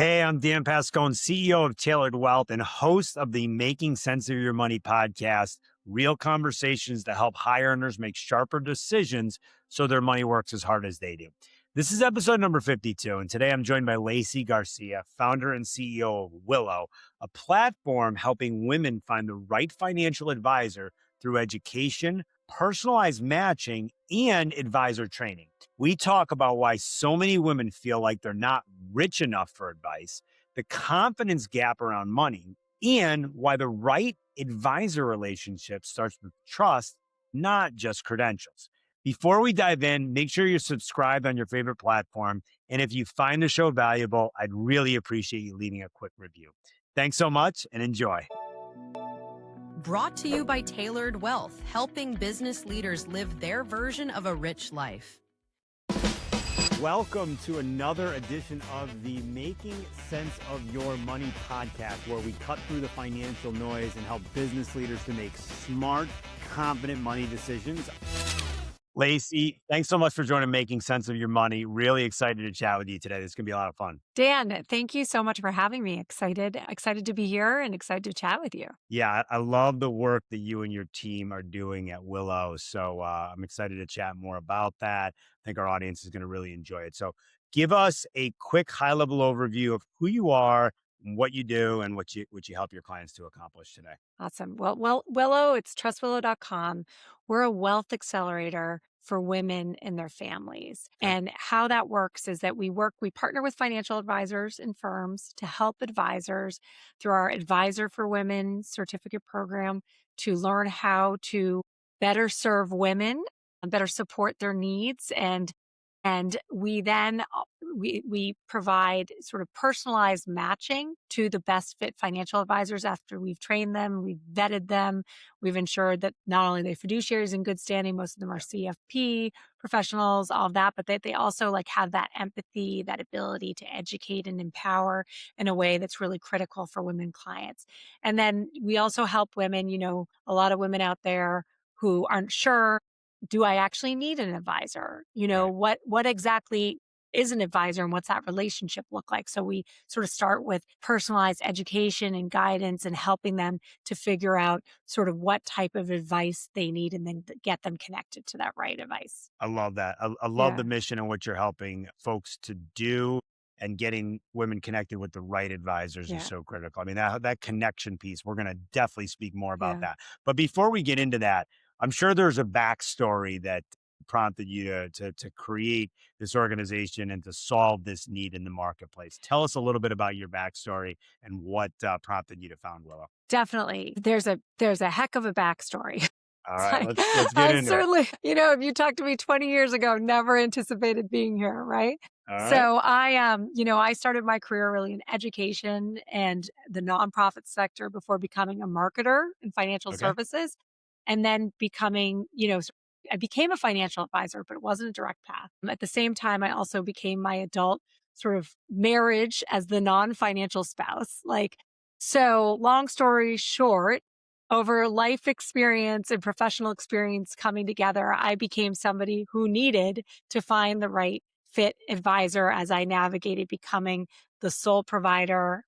Hey, I'm Dan Pascone, CEO of Tailored Wealth and host of the Making Sense of Your Money podcast, real conversations to help high earners make sharper decisions so their money works as hard as they do. This is episode number 52, and today I'm joined by Lacy Garcia, founder and CEO of Willow, a platform helping women find the right financial advisor through education, personalized matching, and advisor training. We talk about why so many women feel like they're not rich enough for advice, the confidence gap around money, and why the right advisor relationship starts with trust, not just credentials. Before we dive in, make sure you're subscribed on your favorite platform. And if you find the show valuable, I'd really appreciate you leaving a quick review. Thanks so much and enjoy. Brought to you by Tailored Wealth, helping business leaders live their version of a rich life. Welcome to another edition of the Making Sense of Your Money podcast, where we cut through the financial noise and help business leaders to make smart, confident money decisions. Lacy, thanks so much for joining Making Sense of Your Money. Really excited to chat with you today. This is going to be a lot of fun. Dan, thank you so much for having me. Excited to be here and excited to chat with you. Yeah, I love the work that you and your team are doing at Willow. So I'm excited to chat more about that. I think our audience is going to really enjoy it. So give us a quick high-level overview of who you are, what you do, and what you help your clients to accomplish today. Awesome. Well, Willow, it's trustwillow.com. We're a wealth accelerator for women and their families. Okay. And how that works is that we partner with financial advisors and firms to help advisors through our Advisor for Women certificate program to learn how to better serve women and better support their needs. And we then we provide sort of personalized matching to the best fit financial advisors after we've trained them, we've vetted them, we've ensured that not only they fiduciaries in good standing, most of them are CFP professionals, all of that, but they also have that empathy, that ability to educate and empower in a way that's really critical for women clients. And then we also help women, a lot of women out there who aren't sure, do I actually need an advisor? Right. What exactly is an advisor and what's that relationship look like? So we sort of start with personalized education and guidance and helping them to figure out sort of what type of advice they need and then get them connected to that right advice. I love that. I love the Yeah. mission and what you're helping folks to do, and getting women connected with the right advisors is Yeah. so critical. I mean, that connection piece, we're going to definitely speak more about Yeah. that. But before we get into that, I'm sure there's a backstory that prompted you to create this organization and to solve this need in the marketplace. Tell us a little bit about your backstory and what prompted you to found Willow. Definitely. There's a heck of a backstory. All It's right, like, let's get I into it. certainly, if you talked to me 20 years ago, never anticipated being here, right? All right. So I started my career really in education and the nonprofit sector before becoming a marketer in financial Okay. services, and then I became a financial advisor, but it wasn't a direct path. At the same time, I also became my adult sort of marriage as the non-financial spouse. So long story short, over life experience and professional experience coming together, I became somebody who needed to find the right fit advisor as I navigated becoming the sole provider,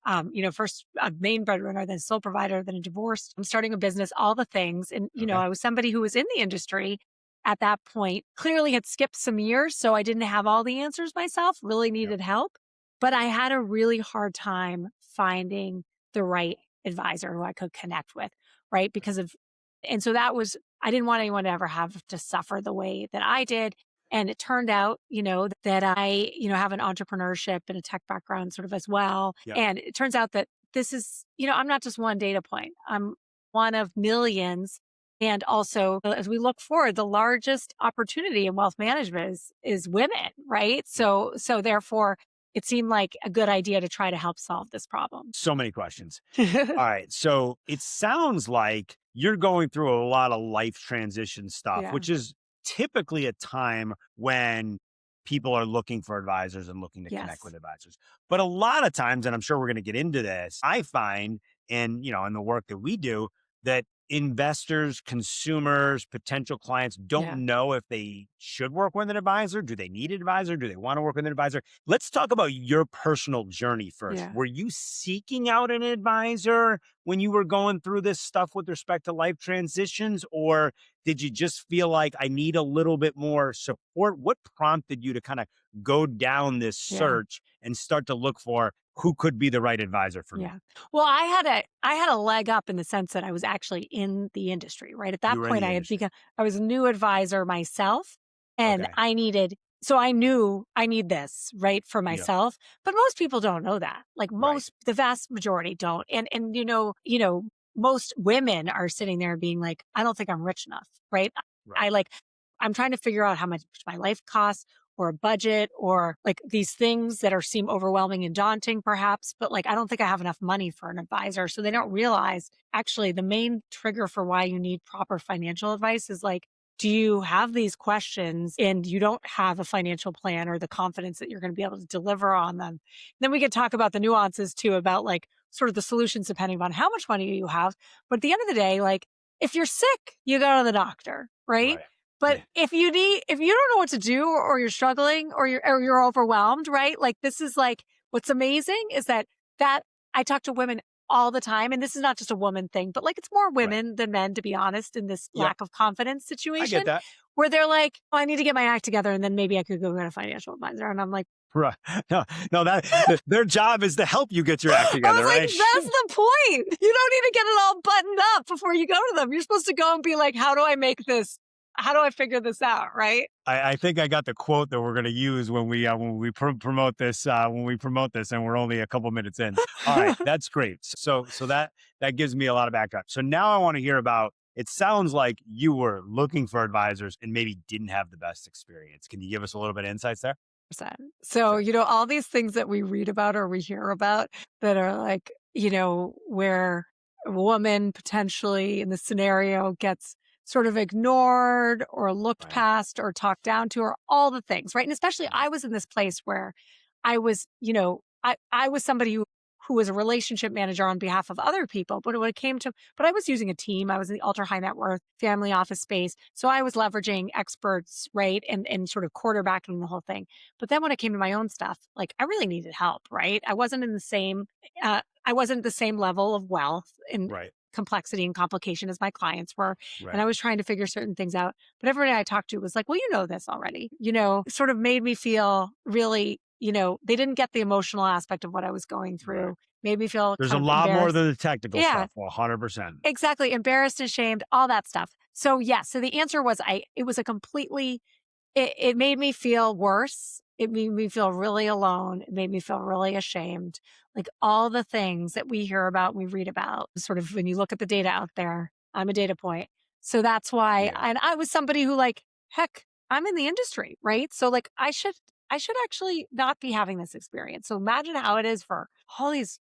first a main breadwinner, then sole provider, then a divorce. I'm starting a business, all the things. And, Okay. I was somebody who was in the industry at that point, clearly had skipped some years. So I didn't have all the answers myself, really Yep. needed help. But I had a really hard time finding the right advisor who I could connect with, right? And so I didn't want anyone to ever have to suffer the way that I did. And it turned out, that I, have an entrepreneurship and a tech background sort of as well. Yep. And it turns out that this is, I'm not just one data point. I'm one of millions. And also, as we look forward, the largest opportunity in wealth management is women, right? So therefore, it seemed like a good idea to try to help solve this problem. So many questions. All right. So it sounds like you're going through a lot of life transition stuff, Yeah. which is typically a time when people are looking for advisors and looking to connect Yes. with advisors. But a lot of times, and I'm sure we're going to get into this, I find in the work that we do, that investors, consumers, potential clients don't Yeah. know if they should work with an advisor? Do they need an advisor? Do they want to work with an advisor? Let's talk about your personal journey first. Yeah. Were you seeking out an advisor when you were going through this stuff with respect to life transitions? Or did you just feel like I need a little bit more support? What prompted you to kind of go down this Yeah. search and start to look for who could be the right advisor for me? Yeah. Well, I had a leg up in the sense that I was actually in the industry, right? At You that were in point the I had industry. become I was a new advisor myself and Okay. I knew I need this, right, for Yeah. myself, but most people don't know that. Like Right. the vast majority don't. And most women are sitting there being like, I don't think I'm rich enough, right? I Right. like I'm trying to figure out how much my life costs or a budget or like these things that seem overwhelming and daunting perhaps, but like I don't think I have enough money for an advisor. So they don't realize actually the main trigger for why you need proper financial advice is like, do you have these questions and you don't have a financial plan or the confidence that you're going to be able to deliver on them? Then we could talk about the nuances too about like sort of the solutions depending on how much money you have. But at the end of the day, like if you're sick, you go to the doctor, right? Right. But Yeah. if you don't know what to do or you're struggling or you're overwhelmed, right? Like this is like what's amazing is that I talk to women all the time, and this is not just a woman thing, but like it's more Right. women than men, to be honest, in this Yep. lack of confidence I situation get that. where they're like, oh, I need to get my act together and then maybe I could go get a financial advisor. And I'm like, Right. No, no, their job is to help you get your act I was together, like, right? that's the point. You don't need to get it all buttoned up before you go to them. You're supposed to go and be like, how do I make this? How do I figure this out? Right. I think I got the quote that we're going to use when we promote this and we're only a couple minutes in. All right, that's great. So that gives me a lot of backup. So now I want to hear about. It sounds like you were looking for advisors and maybe didn't have the best experience. Can you give us a little bit of insights there? So, Sure. all these things that we read about or we hear about that are like, where a woman potentially in the scenario gets sort of ignored or looked Right. past or talked down to or all the things, right? And especially Right. I was in this place where I was, I was somebody who was a relationship manager on behalf of other people. But when it came to, but I was using a team. I was in the ultra high net worth family office space. So I was leveraging experts, right? And sort of quarterbacking the whole thing. But then when it came to my own stuff, like I really needed help, right? I wasn't the same level of wealth and Right. complexity and complication as my clients were. And Right. I was trying to figure certain things out. But everybody I talked to was like, well, you know this already, sort of made me feel really, they didn't get the emotional aspect of what I was going Right. through, made me feel There's a kind of lot more embarrassed. than the technical Yeah, stuff. 100%. exactly. Embarrassed, ashamed, all that stuff. So yeah, so the answer was it was a completely it made me feel worse. It made me feel really alone. It made me feel really ashamed. Like all the things that we hear about, we read about, sort of when you look at the data out there, I'm a data point. So that's why, Yeah. and I was somebody who like, heck, I'm in the industry, right? So like I should actually not be having this experience. So imagine how it is for all these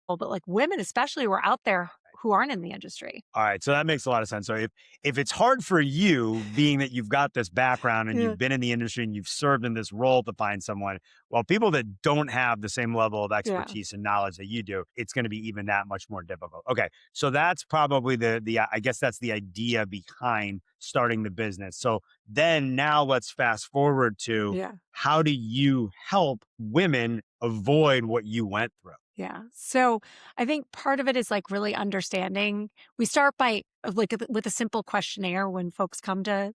people, but like women especially who are out there who aren't in the industry. All right, so that makes a lot of sense. So if it's hard for you, being that you've got this background and Yeah. you've been in the industry and you've served in this role to find someone, well, people that don't have the same level of Yeah. expertise and knowledge that you do, it's going to be even that much more difficult. Okay, so that's probably the I guess that's the idea behind starting the business. So then now let's fast forward to Yeah. how do you help women avoid what you went through? Yeah. So I think part of it is like really understanding. We start by like with a simple questionnaire when folks come Okay,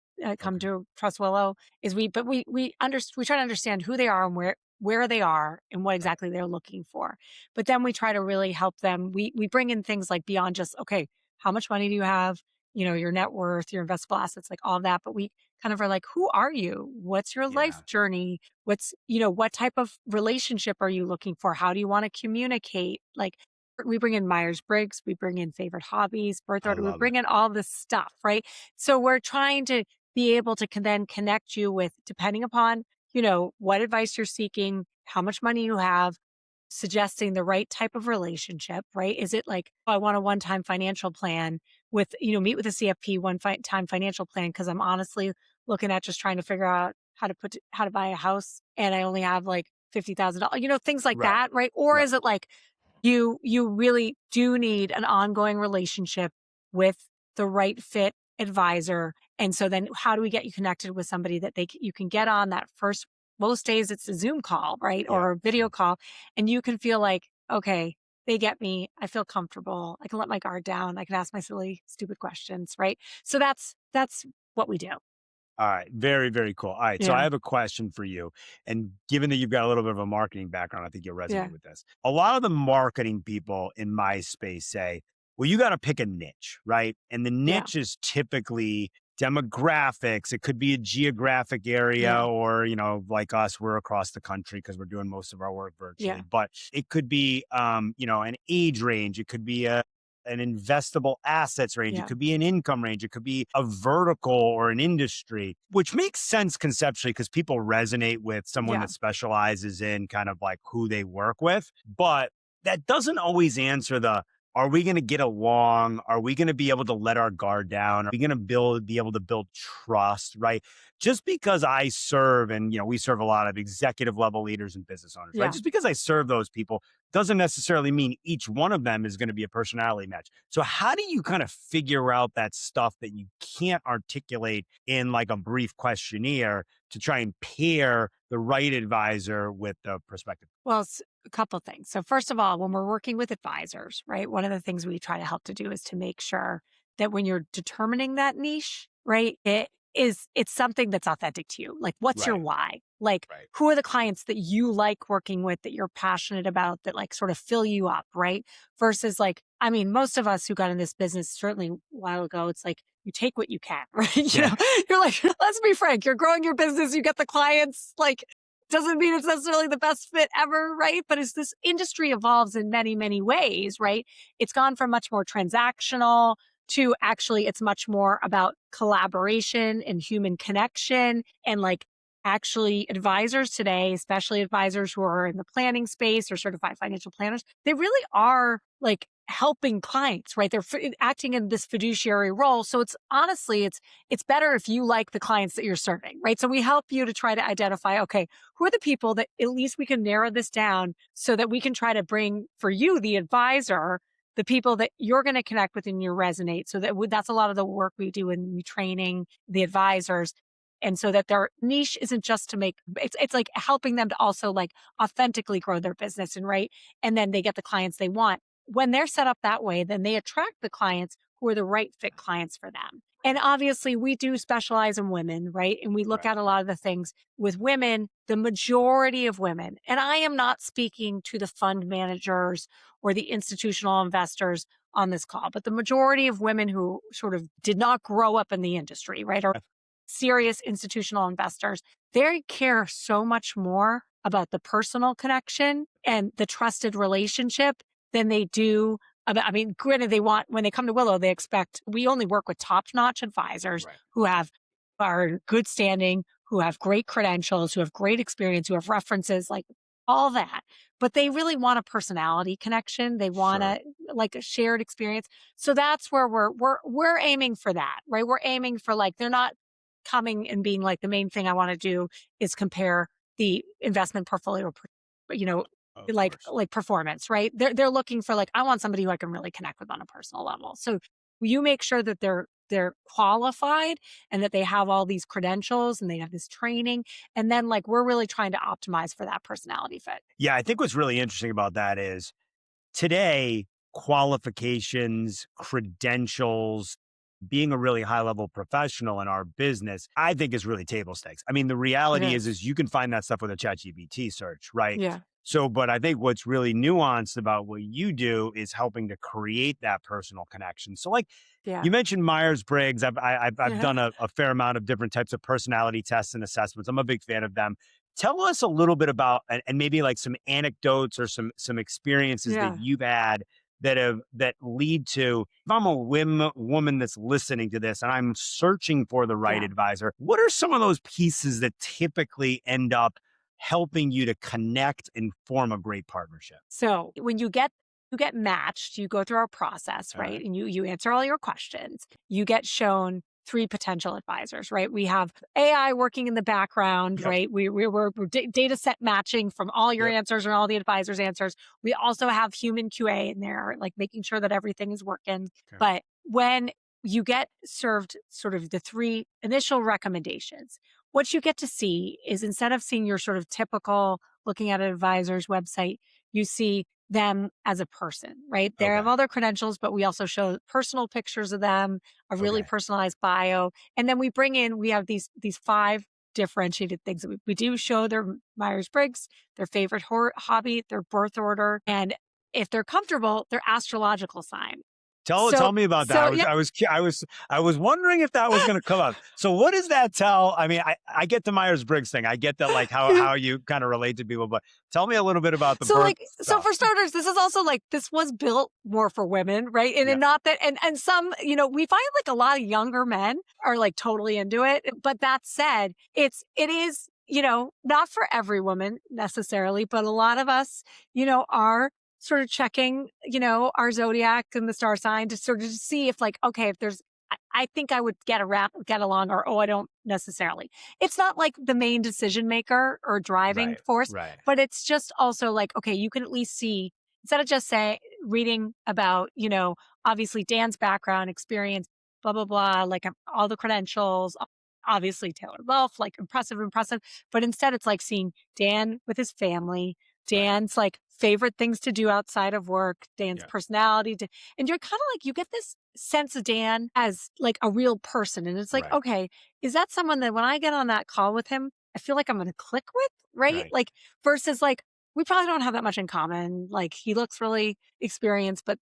to Trust Willow. We try to understand who they are and where they are and what right, exactly they're looking for. But then we try to really help them. We bring in things like beyond just okay, how much money do you have? Your net worth, your investable assets, like all of that. But we kind of are like, who are you? What's your life yeah, journey? What type of relationship are you looking for? How do you want to communicate? Like we bring in Myers-Briggs, we bring in favorite hobbies, birth I order, we love it. bring in all this stuff, right? So we're trying to be able to then connect you with, depending upon, what advice you're seeking, how much money you have, suggesting the right type of relationship, right? Is it like, oh, I want a one-time financial plan with, meet with a CFP time financial plan because I'm honestly looking at just trying to figure out how to buy a house and I only have like $50,000, things like Right, that, right? Or right, is it like you really do need an ongoing relationship with the right fit advisor. And so then how do we get you connected with somebody that you can get on that first, most days it's a Zoom call, right? Yeah, Or a video call. And you can feel like, okay, they get me. I feel comfortable. I can let my guard down. I can ask my silly, stupid questions, right? So that's what we do. All right. Very, very cool. All right. So I Yeah. have a question for you. And given that you've got a little bit of a marketing background, I think you'll resonate Yeah. with this. A lot of the marketing people in my space say, well, you got to pick a niche, right? And the Yeah. niche is typically demographics. It could be a geographic area Yeah. or, like us, we're across the country because we're doing most of our work virtually. Yeah. But it could be, an age range. It could be an investable assets range. It Yeah. could be an income range. It could be a vertical or an industry, which makes sense conceptually because people resonate with someone Yeah. that specializes in kind of like who they work with. But that doesn't always answer are we going to get along? Are we going to be able to let our guard down? Are we going to be able to build trust, right? Just because I serve and, we serve a lot of executive level leaders and business owners, right? Yeah. Just because I serve those people doesn't necessarily mean each one of them is going to be a personality match. So how do you kind of figure out that stuff that you can't articulate in like a brief questionnaire to try and pair the right advisor with the prospective? Well, it's a couple things. So first of all, when we're working with advisors, right, one of the things we try to help to do is to make sure that when you're determining that niche, right, it's something that's authentic to you. Like, what's your Right. why? Like, Right. who are the clients that you like working with, that you're passionate about, that like sort of fill you up, right? Versus like, I mean, most of us who got in this business certainly a while ago, it's like you take what you can, right? Yeah. You're like, let's be frank, you're growing your business, you get the clients, like, doesn't mean it's necessarily the best fit ever, right? But as this industry evolves in many, many ways, right? It's gone from much more transactional to actually it's much more about collaboration and human connection. And like actually advisors today, especially advisors who are in the planning space or certified financial planners, they really are like helping clients, right? They're acting in this fiduciary role. So it's honestly, it's better if you like the clients that you're serving, right? So we help you to try to identify, okay, who are the people that at least we can narrow this down so that we can try to bring for you, the advisor, the people that you're going to connect with and you resonate. So that's a lot of the work we do in training the advisors. And so that their niche isn't just to make, it's like helping them to also like authentically grow their business and right. And then they get the clients they want. When they're set up that way, then they attract the clients who are the right fit clients for them. And obviously we do specialize in women, right? And we look Right. at a lot of the things with women, the majority of women, and I am not speaking to the fund managers or the institutional investors on this call, but the majority of women who sort of did not grow up in the industry, right? Or serious institutional investors, they care so much more about the personal connection and the trusted relationship than they do about, I mean, granted, when they come to Willow, they expect, we only work with top-notch advisors Right. who are good standing, who have great credentials, who have great experience, who have references, like all that. But they really want a personality connection. They want like a shared experience. So that's where we're aiming for that, right? We're aiming for like, they're not coming and being like, the main thing I want to do is compare the investment portfolio, Of like course. performance, right? They're looking for like, I want somebody who I can really connect with on a personal level. So you make sure that they're qualified and that they have all these credentials and they have this training. And then like we're really trying to optimize for that personality fit. Yeah, I think what's really interesting about that is today, qualifications, credentials, being a really high level professional in our business, I think is really table stakes. I mean, the reality is you can find that stuff with a ChatGPT search, right? Yeah. So, but I think what's really nuanced about what you do is helping to create that personal connection. So, like Yeah. you mentioned Myers-Briggs. I've Yeah. done a fair amount of different types of personality tests and assessments. I'm a big fan of them. Tell us a little bit about, and maybe like some anecdotes or some experiences Yeah. that you've had that lead to, if I'm a woman that's listening to this and I'm searching for the right Yeah. advisor, what are some of those pieces that typically end up helping you to connect and form a great partnership? So when you get matched, you go through our process, All right? right. And you answer all your questions. You get shown 3 potential advisors, right? We have AI working in the background, Yep. right? We're data set matching from all your Yep. answers and all the advisors' answers. We also have human QA in there, like making sure that everything is working. Okay. But when you get served sort of the 3 initial recommendations. What you get to see is instead of seeing your sort of typical looking at an advisor's website, you see them as a person, right? They Okay. have all their credentials, but we also show personal pictures of them, a really Okay. personalized bio. And then we have these 5 differentiated things. We do show their Myers-Briggs, their favorite hobby, their birth order, and if they're comfortable, their astrological sign. Tell me about that. So yeah. I was wondering if that was going to come up. So what does that tell? I mean, I get the Myers-Briggs thing. I get that, like how you kind of relate to people, but tell me a little bit about the birth So stuff. for starters, this is also like, this was built more for women, right? And Yeah. not that, and some, we find like a lot of younger men are like totally into it. But that said, it is, not for every woman necessarily, but a lot of us, are sort of checking, our zodiac and the star sign to sort of see if like, okay, if there's, I think I would get along, or, oh, I don't necessarily. It's not like the main decision maker or driving force, Right. but it's just also like, okay, you can at least see, instead of just reading about, obviously Dan's background, experience, blah, blah, blah, like all the credentials, obviously tailored wealth, like impressive. But instead it's like seeing Dan with his family, Dan's like favorite things to do outside of work, Dan's personality. And you're kind of like, you get this sense of Dan as like a real person. And it's like, okay, is that someone that when I get on that call with him, I feel like I'm going to click with, right? Like versus like, we probably don't have that much in common. Like he looks really experienced, but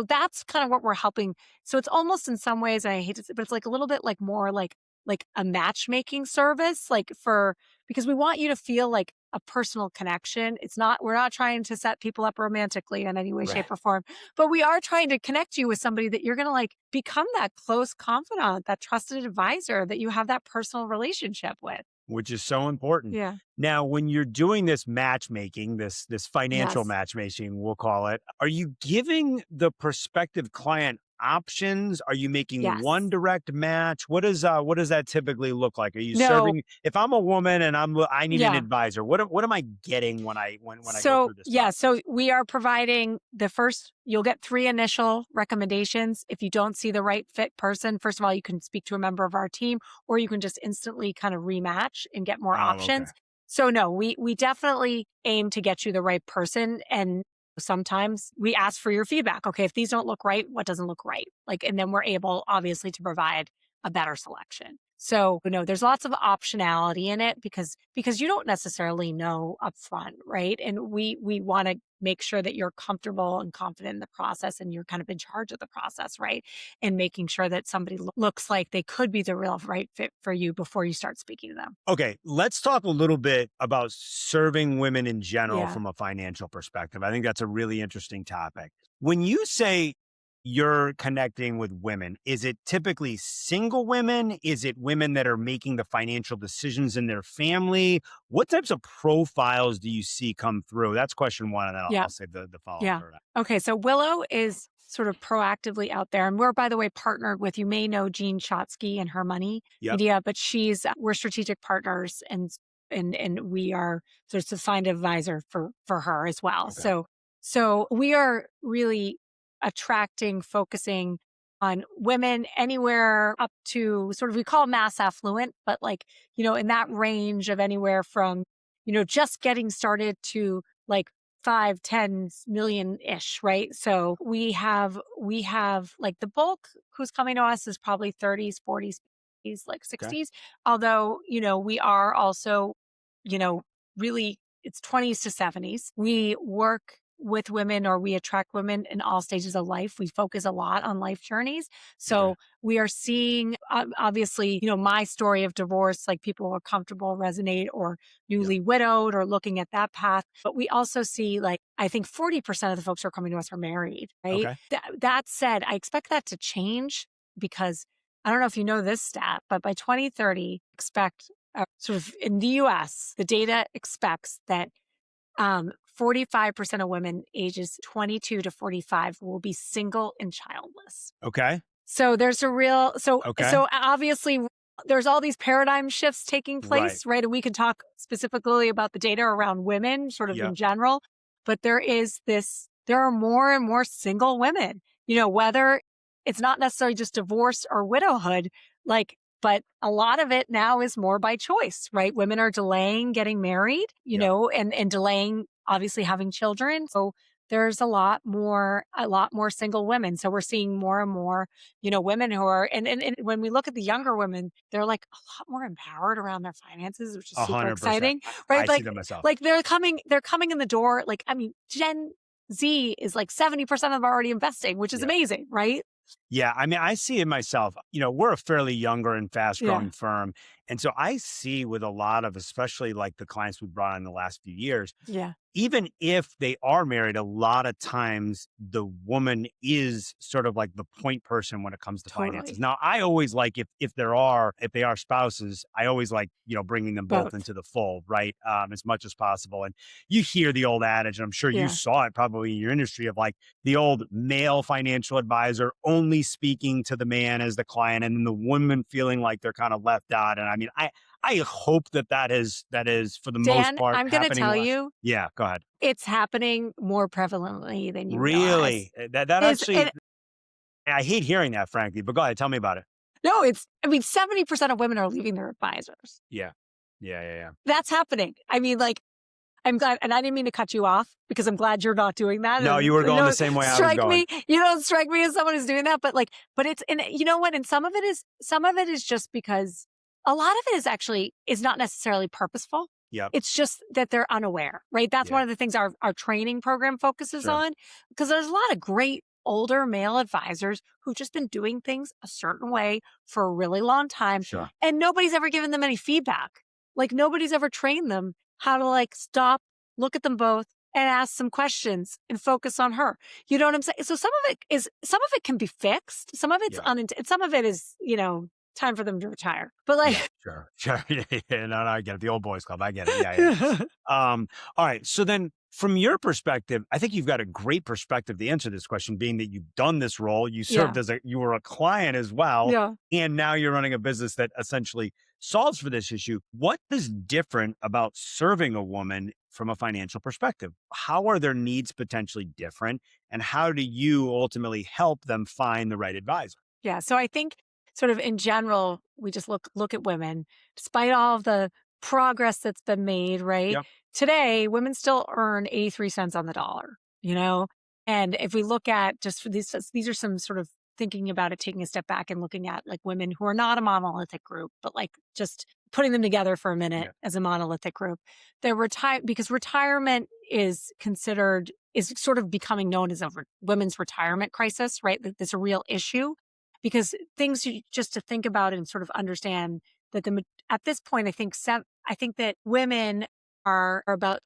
that's kind of what we're helping. So it's almost in some ways, and I hate to say, but it's like a little bit like more like a matchmaking service, because we want you to feel like a personal connection. We're not trying to set people up romantically in any way, shape, or form, but we are trying to connect you with somebody that you're going to like become that close confidant, that trusted advisor that you have that personal relationship with. Which is so important. Yeah. Now, when you're doing this matchmaking, this financial matchmaking, we'll call it, are you giving the prospective client options? Are you making one direct match? What does that typically look like? Are you serving? If I'm a woman and I need an advisor, what am I getting when I go through this? Yeah, so we are providing you'll get 3 initial recommendations. If you don't see the right fit person, first of all, you can speak to a member of our team, or you can just instantly kind of rematch and get more options. Okay. So no, we definitely aim to get you the right person. And sometimes we ask for your feedback. Okay, if these don't look right, what doesn't look right? And then we're able obviously to provide a better selection. So, there's lots of optionality in it because you don't necessarily know upfront, right? And we want to make sure that you're comfortable and confident in the process, and you're kind of in charge of the process, right? And making sure that somebody looks like they could be the real right fit for you before you start speaking to them. Okay, let's talk a little bit about serving women in general from a financial perspective. I think that's a really interesting topic. When you say you're connecting with women, is it typically single women? Is it women that are making the financial decisions in their family? What types of profiles do you see come through? That's question 1, and then I'll say the follow-up. Okay, so Willow is sort of proactively out there. And we're, by the way, partnered with, you may know Jean Shotsky and Her Money Media, but we're strategic partners, and we are sort of find an advisor for her as well. Okay. So we are really focusing on women anywhere up to sort of, we call mass affluent, but in that range of anywhere from, just getting started to 5-10 million-ish, right? So we have like the bulk who's coming to us is probably 30s, 40s, 50s, 60s. Okay. Although, we are also, really it's 20s to 70s. We work with women, or we attract women in all stages of life. We focus a lot on life journeys. So we are seeing, obviously, my story of divorce, people who are comfortable, resonate, or newly widowed, or looking at that path. But we also see, I think 40% of the folks who are coming to us are married, right? Okay. That said, I expect that to change, because I don't know if you know this stat, but by 2030, expect sort of in the US, the data expects that 45% of women ages 22 to 45 will be single and childless. Okay. So there's so obviously there's all these paradigm shifts taking place, right? And we can talk specifically about the data around women sort of in general, but there are more and more single women, whether it's not necessarily just divorce or widowhood, like, but a lot of it now is more by choice, right? Women are delaying getting married, and delaying obviously having children. So there's a lot more single women. So we're seeing more and more, women who are, and when we look at the younger women, they're like a lot more empowered around their finances, which is super 100%. exciting, I right? see them myself. Like they're coming in the door. Like, I mean, Gen Z is like 70% of them are already investing, which is Yeah. amazing, right? Yeah, I mean, I see it myself. We're a fairly younger and fast Yeah. growing firm. And so I see with a lot of, especially like the clients we brought on in the last few years, Yeah. even if they are married, a lot of times the woman is sort of like the point person when it comes to finances. Totally. Now, I always like if they are spouses, I always like bringing them both Both. into the fold, right? As much as possible. And you hear the old adage, and I'm sure you Yeah. saw it probably in your industry of like the old male financial advisor only speaking to the man as the client, and then the woman feeling like they're kind of left out. And I mean, I hope that is for the most Dan, part I'm going to happening tell less. you, Yeah, go ahead. it's happening more prevalently than you realize. Really? That Is actually, it, I hate hearing that, frankly, but go ahead, tell me about it. no, 70% of women are leaving their advisors. Yeah. Yeah. That's happening. I mean, like, I'm glad, and I didn't mean to cut you off because I'm glad you're not doing that. No, And, you were going the same way I was going. you don't strike me as someone who's doing that, but it's, and you know what? And some of it is just because a lot of it is not necessarily purposeful. Yep. It's just that they're unaware, right? That's Yeah. one of the things our training program focuses Sure. on, because there's a lot of great older male advisors who've just been doing things a certain way for a really long time. Sure. And nobody's ever given them any feedback. Like nobody's ever trained them how to like stop, look at them both and ask some questions and focus on her. You know what I'm saying? So some of it can be fixed. Some of it's some of it is, time for them to retire. But like, Sure. Yeah, no, I get it. The old boys club. I get it. Yeah. All right. So then from your perspective, I think you've got a great perspective to answer this question, being that you've done this role, you served you were a client as well. Yeah. And now you're running a business that essentially solves for this issue. What is different about serving a woman from a financial perspective? How are their needs potentially different? And how do you ultimately help them find the right advisor? Yeah. So I think sort of in general, we just look at women, despite all of the progress that's been made, right? Yep. Today, women still earn 83 cents on the dollar, And if we look at just for these are some sort of thinking about it, taking a step back and looking at like women who are not a monolithic group, but like just putting them together for a minute as a monolithic group. They're because retirement is sort of becoming known as a women's retirement crisis, right? That's a real issue. Because things just to think about and sort of understand that at this point, I think that women are about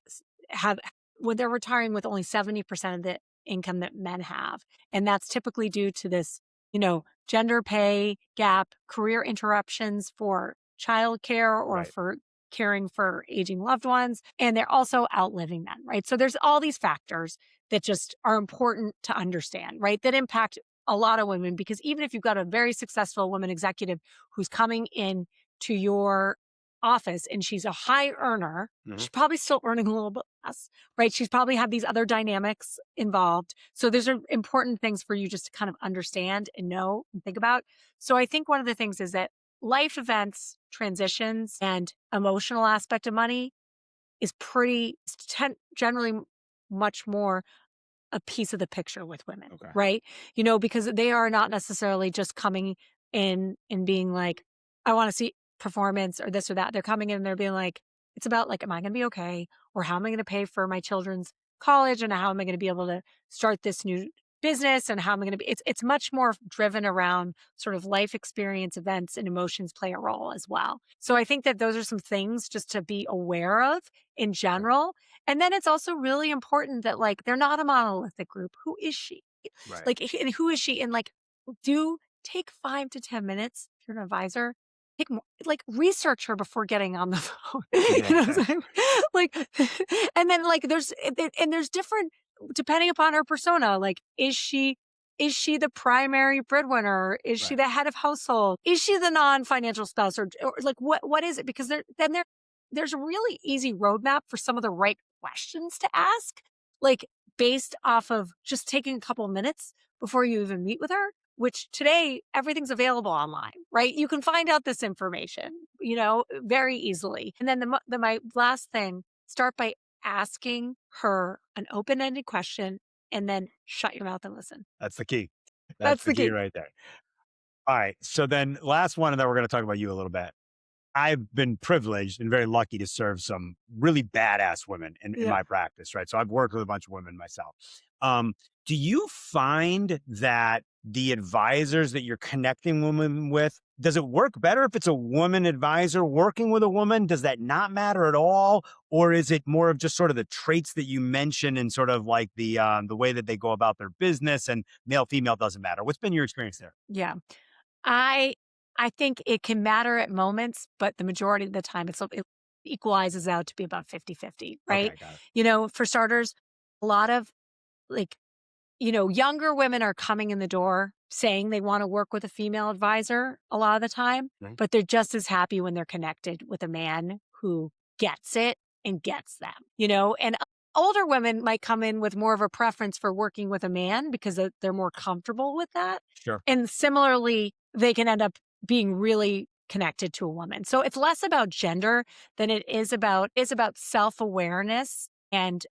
when they're retiring with only 70% of the income that men have, and that's typically due to this, gender pay gap, career interruptions for childcare or for caring for aging loved ones, and they're also outliving them, right? So there's all these factors that just are important to understand, right? That impact a lot of women, because even if you've got a very successful woman executive who's coming in to your office and she's a high earner, she's probably still earning a little bit less, right? She's probably had these other dynamics involved. So those are important things for you just to kind of understand and know and think about. So I think one of the things is that life events, transitions, and emotional aspect of money is generally much more a piece of the picture with women, right? Because they are not necessarily just coming in and being like, I want to see performance or this or that. They're coming in and they're being like, it's about like, am I going to be okay? Or how am I going to pay for my children's college? And how am I going to be able to start this new business? And how am I going to be, it's much more driven around sort of life experience, events, and emotions play a role as well. So I think that those are some things just to be aware of in general. And then it's also really important that like, they're not a monolithic group. Who is she? Right. Like, and who is she? And like, do take 5 to 10 minutes if you're an advisor. Take more, like research her before getting on the phone. You know what I'm saying? Like, and then like there's different, depending upon her persona, like, is she the primary breadwinner? Is she the head of household? Is she the non-financial spouse? Or like, what is it? Because there's a really easy roadmap for some of the right questions to ask, like based off of just taking a couple of minutes before you even meet with her. which today everything's available online, right? You can find out this information, very easily. And then my last thing, start by asking her an open-ended question and then shut your mouth and listen. That's the key. That's That's the the key key. right there. All right. So then last one, and then we're going to talk about you a little bit. I've been privileged and very lucky to serve some really badass women in Yeah. my practice, right? So I've worked with a bunch of women myself. Do you find that the advisors that you're connecting women with, does it work better if it's a woman advisor working with a woman? Does that not matter at all? Or is it more of just sort of the traits that you mentioned and sort of like the way that they go about their business, and male, female doesn't matter? What's been your experience there? Yeah. I I think it can matter at moments, but the majority of the time it equalizes out to be about 50-50, right? Okay, got it. For starters, a lot of like, younger women are coming in the door saying they want to work with a female advisor a lot of the time, Right. but they're just as happy when they're connected with a man who gets it and gets them, and older women might come in with more of a preference for working with a man because they're more comfortable with that. Sure. And similarly, they can end up being really connected to a woman. So it's less about gender than it is about self-awareness and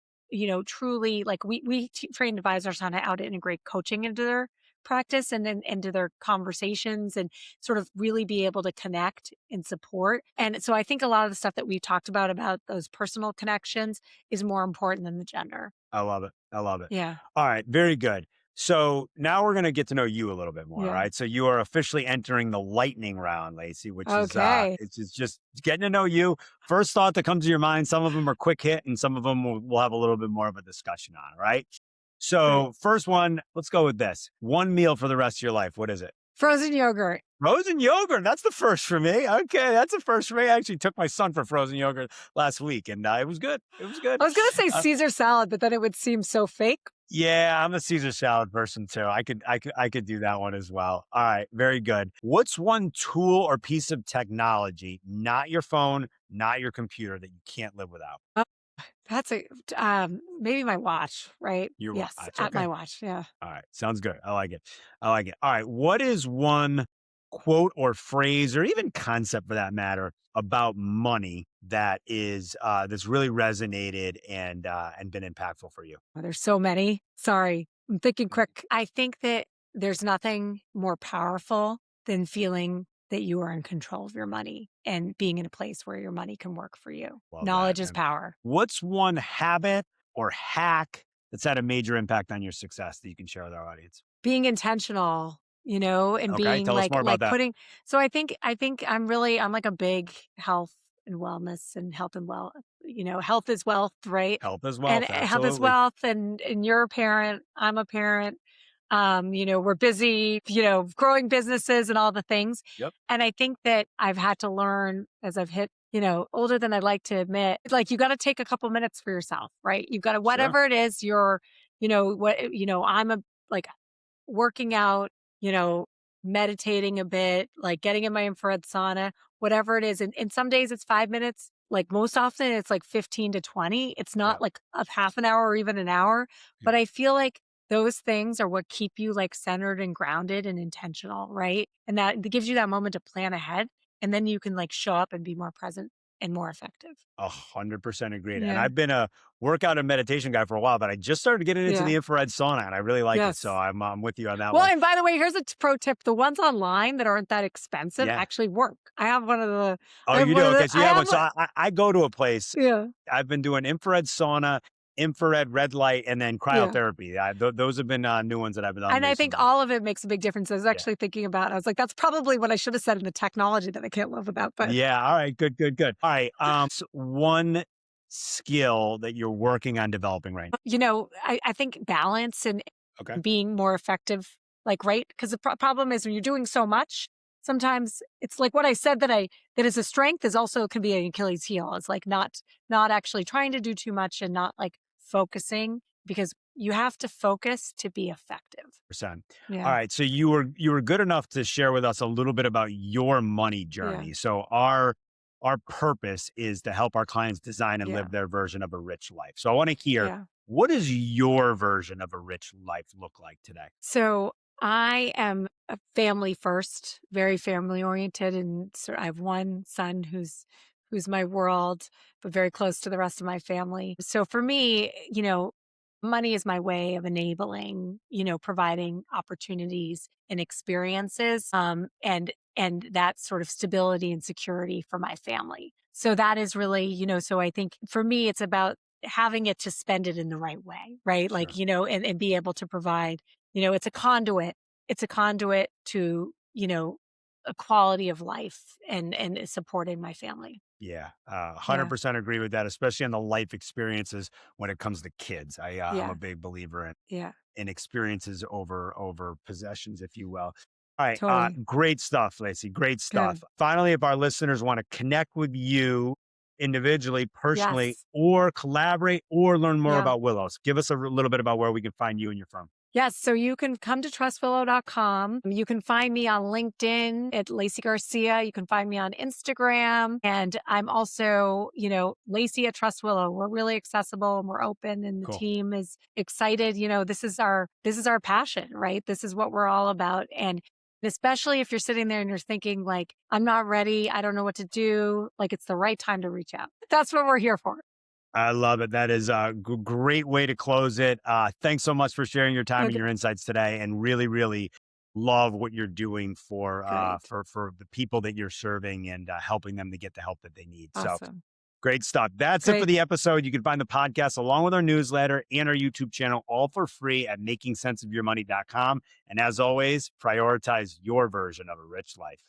truly like we train advisors on how to integrate coaching into their practice and then into their conversations and sort of really be able to connect and support. And so I think a lot of the stuff that we talked about those personal connections is more important than the gender. I love it. I love it. Yeah. All right. Very good. So now we're going to get to know you a little bit more. All Yeah. right. So you are officially entering the lightning round, Lacy, which is, Okay. it's just getting to know you. First thought that comes to your mind. Some of them are quick hit and some of them we'll have a little bit more of a discussion on. All right. Great. So first one, let's go with this. One meal for the rest of your life. What is it? Frozen yogurt. Frozen yogurt. That's the first for me. Okay. That's the first for me. I actually took my son for frozen yogurt last week and it was good. It was good. I was going to say Uh, Caesar salad, but then it would seem so fake. Yeah, I'm a Caesar salad person too. I could do that one as well. All right, very good. What's one tool or piece of technology, not your phone, not your computer, that you can't live without? Oh, that's maybe my watch, right? Your Yes, watch. at my Okay. watch. Yeah. All right. Sounds good. I like it. I like it. All right. What is one quote or phrase or even concept for that matter about money that is that's really resonated and been impactful for you? Oh, there's so many. Sorry. I'm thinking quick. I think that there's nothing more powerful than feeling that you are in control of your money and being in a place where your money can work for you. Love that. Knowledge is And power. what's one habit or hack that's had a major impact on your success that you can share with our audience? Being intentional, and Okay. being Tell us more about like that. putting so I think I'm like a big health and wellness and health and well, health is wealth, right? Health as And wealth. health is Absolutely. wealth and you're a parent, I'm a parent. We're busy, growing businesses and all the things. Yep. And I think that I've had to learn as I've hit, older than I'd like to admit, like you got to take a couple minutes for yourself, right? You've got to, Sure. whatever it is, I'm a like working out, you know, meditating a bit, like getting in my infrared sauna, whatever it is. And some days it's 5 minutes. Like most often it's like 15 to 20. It's Yeah. not like a half an hour or even an hour. Yeah. But I feel like those things are what keep you like centered and grounded and intentional, right? And that gives you that moment to plan ahead. And then you can like show up and be more present and more effective. 100% agreed. And Yeah. I've been a workout and meditation guy for a while, but I just started getting into Yeah. the infrared sauna and I really like it. So Yes. I'm with you on that Well, one. and by the way, here's a pro tip. The ones online that aren't that expensive Yeah. actually work. I have one of the, Oh, I have you do? one of the, Okay. So I you have one. have, So I go to a place. yeah, I've been doing infrared sauna, infrared red light, and then yeah. cryotherapy. Those have been new ones that I've done And I think recently. all of it makes a big difference. I was Yeah. actually thinking about, I was like, that's probably what I should have said in the technology that I can't live without. But, Yeah. All right. Good, good, good. All right. One skill that you're working on developing right I think balance and now. Okay. being more effective, like, right? Because the problem is when you're doing so much, sometimes it's like what I said that is a strength is also can be an Achilles heel. It's like not actually trying to do too much and not like focusing because you have to focus to be effective. Percent. All Yeah. right. So you were good enough to share with us a little bit about your money Yeah. journey. So our purpose is to help our clients design and Yeah. live their version of a rich life. So I want to hear, Yeah. what does your version of a rich life look like today? So I am a family first, very family oriented, and so I have one son who's my world, but very close to the rest of my family. So for me, money is my way of enabling, providing opportunities and experiences, and that sort of stability and security for my family. So that is really, so I think for me, it's about having it to spend it in the right way, right? Like, Sure. and be able to provide, it's a conduit. It's a conduit to, a quality of life and supporting my family. Yeah, Yeah. 100% agree with that, especially on the life experiences when it comes to kids. I'm a Yeah. big believer Yeah. in experiences over possessions, if you will. All right, Totally. great stuff, Lacey. Great Good. stuff. Finally, if our listeners want to connect with you individually, personally, Yes. or collaborate or learn more Yeah. about Willows, give us a little bit about where we can find you and your firm. Yes, so you can come to trustwillow.com. You can find me on LinkedIn at Lacy Garcia. You can find me on Instagram. And I'm also, Lacy at Trust Willow. We're really accessible and we're open and the Cool. team is excited. This is our passion, right? This is what we're all about. And especially if you're sitting there and you're thinking like, I'm not ready. I don't know what to do. Like it's the right time to reach out. That's what we're here for. I love it. That is a great way to close it. Thanks so much for sharing your time and Good. your insights today, and really, really love what you're doing Great. for the people that you're serving and helping them to get the help that they need. So Awesome. great stuff. That's it for Great. the episode. You can find the podcast along with our newsletter and our YouTube channel all for free at makingsenseofyourmoney.com. And as always, prioritize your version of a rich life.